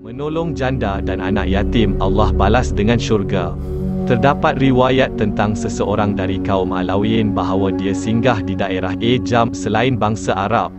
Menolong janda dan anak yatim, Allah balas dengan syurga. Terdapat riwayat tentang seseorang dari kaum Alawiyin bahawa dia singgah di daerah Ajam selain bangsa Arab.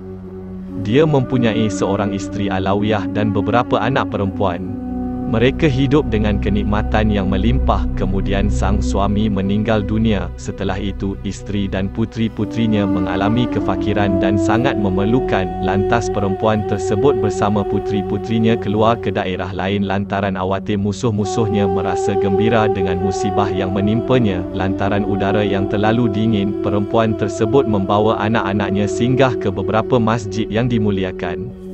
Dia mempunyai seorang isteri Alawiyah dan beberapa anak perempuan. Mereka hidup dengan kenikmatan yang melimpah. Kemudian sang suami meninggal dunia. Setelah itu, isteri dan putri-putrinya mengalami kefakiran dan sangat memerlukan. Lantas perempuan tersebut bersama putri-putrinya keluar ke daerah lain lantaran khawatir musuh-musuhnya merasa gembira dengan musibah yang menimpanya. Lantaran udara yang terlalu dingin, perempuan tersebut membawa anak-anaknya singgah ke beberapa masjid yang dimuliakan.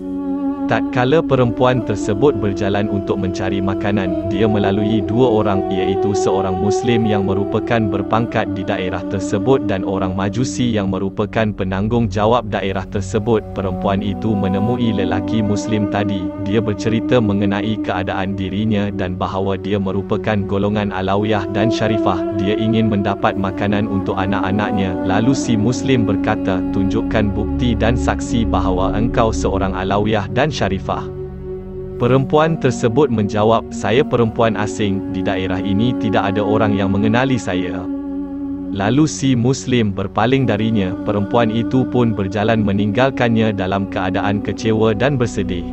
Tatkala perempuan tersebut berjalan untuk mencari makanan, dia melalui dua orang, iaitu seorang Muslim yang merupakan berpangkat di daerah tersebut dan orang Majusi yang merupakan penanggung jawab daerah tersebut. Perempuan itu menemui lelaki Muslim tadi. Dia bercerita mengenai keadaan dirinya dan bahawa dia merupakan golongan Alawiyah dan Syarifah. Dia ingin mendapat makanan untuk anak-anaknya. Lalu si Muslim berkata, "Tunjukkan bukti dan saksi bahawa engkau seorang Alawiyah dan Syarifah." Perempuan tersebut menjawab, "Saya perempuan asing, di daerah ini tidak ada orang yang mengenali saya." Lalu si Muslim berpaling darinya. Perempuan itu pun berjalan meninggalkannya dalam keadaan kecewa dan bersedih.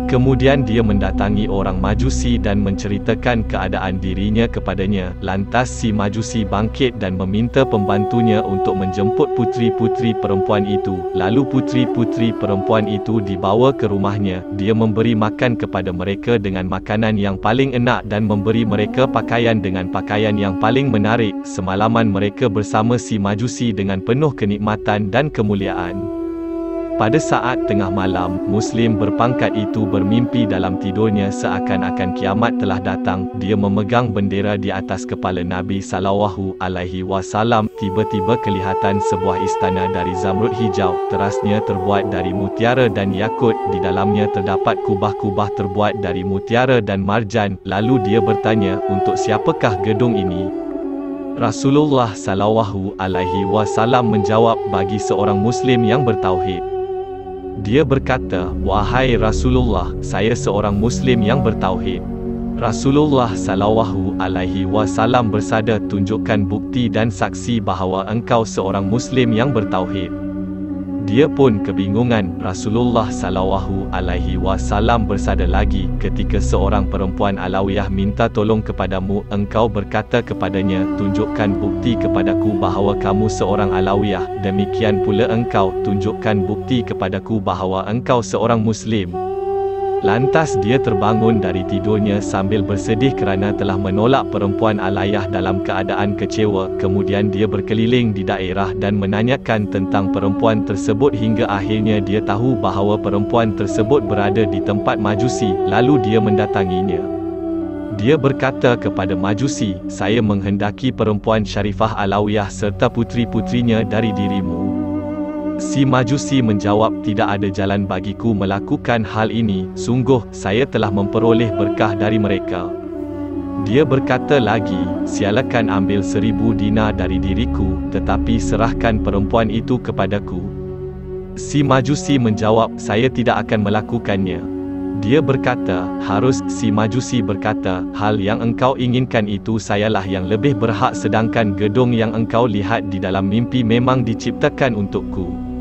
Kemudian dia mendatangi orang Majusi dan menceritakan keadaan dirinya kepadanya. Lantas si Majusi bangkit dan meminta pembantunya untuk menjemput putri-putri perempuan itu. Lalu putri-putri perempuan itu dibawa ke rumahnya. Dia memberi makan kepada mereka dengan makanan yang paling enak dan memberi mereka pakaian dengan pakaian yang paling menarik. Semalaman mereka bersama si Majusi dengan penuh kenikmatan dan kemuliaan. Pada saat tengah malam, Muslim berpangkat itu bermimpi dalam tidurnya seakan-akan kiamat telah datang. Dia memegang bendera di atas kepala Nabi SAW. Tiba-tiba kelihatan sebuah istana dari zamrud hijau. Terasnya terbuat dari mutiara dan yakut. Di dalamnya terdapat kubah-kubah terbuat dari mutiara dan marjan. Lalu dia bertanya, "Untuk siapakah gedung ini?" Rasulullah SAW menjawab, "Bagi seorang Muslim yang bertauhid." Dia berkata, "Wahai Rasulullah, saya seorang Muslim yang bertauhid." Rasulullah SAW bersabda, "Tunjukkan bukti dan saksi bahawa engkau seorang Muslim yang bertauhid." Dia pun kebingungan. Rasulullah SAW bersabda lagi, "Ketika seorang perempuan Alawiyah minta tolong kepadamu, engkau berkata kepadanya, 'Tunjukkan bukti kepadaku bahawa kamu seorang Alawiyah.' Demikian pula engkau, tunjukkan bukti kepadaku bahawa engkau seorang Muslim." Lantas dia terbangun dari tidurnya sambil bersedih kerana telah menolak perempuan Alawiyah dalam keadaan kecewa. Kemudian dia berkeliling di daerah dan menanyakan tentang perempuan tersebut hingga akhirnya dia tahu bahawa perempuan tersebut berada di tempat Majusi. Lalu dia mendatanginya. Dia berkata kepada Majusi, "Saya menghendaki perempuan Syarifah Alawiyah serta putri-putrinya dari dirimu." Si Majusi menjawab, "Tidak ada jalan bagiku melakukan hal ini. Sungguh, saya telah memperoleh berkah dari mereka." Dia berkata lagi, "Silakan ambil 1000 dinar dari diriku, tetapi serahkan perempuan itu kepadaku." Si Majusi menjawab, "Saya tidak akan melakukannya." Dia berkata, "Harus." Si Majusi berkata, "Hal yang engkau inginkan itu sayalah yang lebih berhak, sedangkan gedung yang engkau lihat di dalam mimpi memang diciptakan untukku.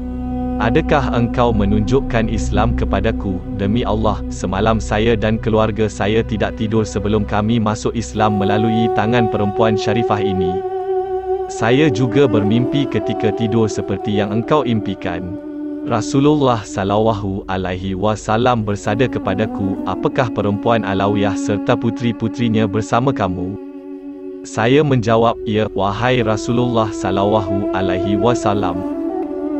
Adakah engkau menunjukkan Islam kepadaku? Demi Allah, semalam saya dan keluarga saya tidak tidur sebelum kami masuk Islam melalui tangan perempuan Syarifah ini. Saya juga bermimpi ketika tidur seperti yang engkau impikan." Rasulullah SAW bersabda kepadaku, "Apakah perempuan Alawiyah serta putri-putrinya bersama kamu?" Saya menjawab, "Ya, wahai Rasulullah SAW."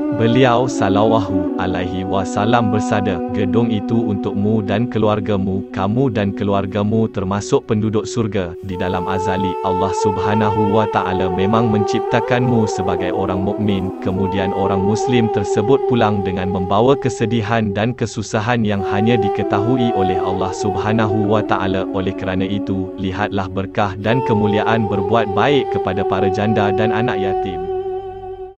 Beliau SAW bersabda, "Gedung itu untukmu dan keluargamu. Kamu dan keluargamu termasuk penduduk surga. Di dalam azali, Allah Subhanahu wa Ta'ala memang menciptakanmu sebagai orang mukmin." Kemudian orang Muslim tersebut pulang dengan membawa kesedihan dan kesusahan yang hanya diketahui oleh Allah Subhanahu wa Ta'ala. Oleh kerana itu, lihatlah berkah dan kemuliaan berbuat baik kepada para janda dan anak yatim.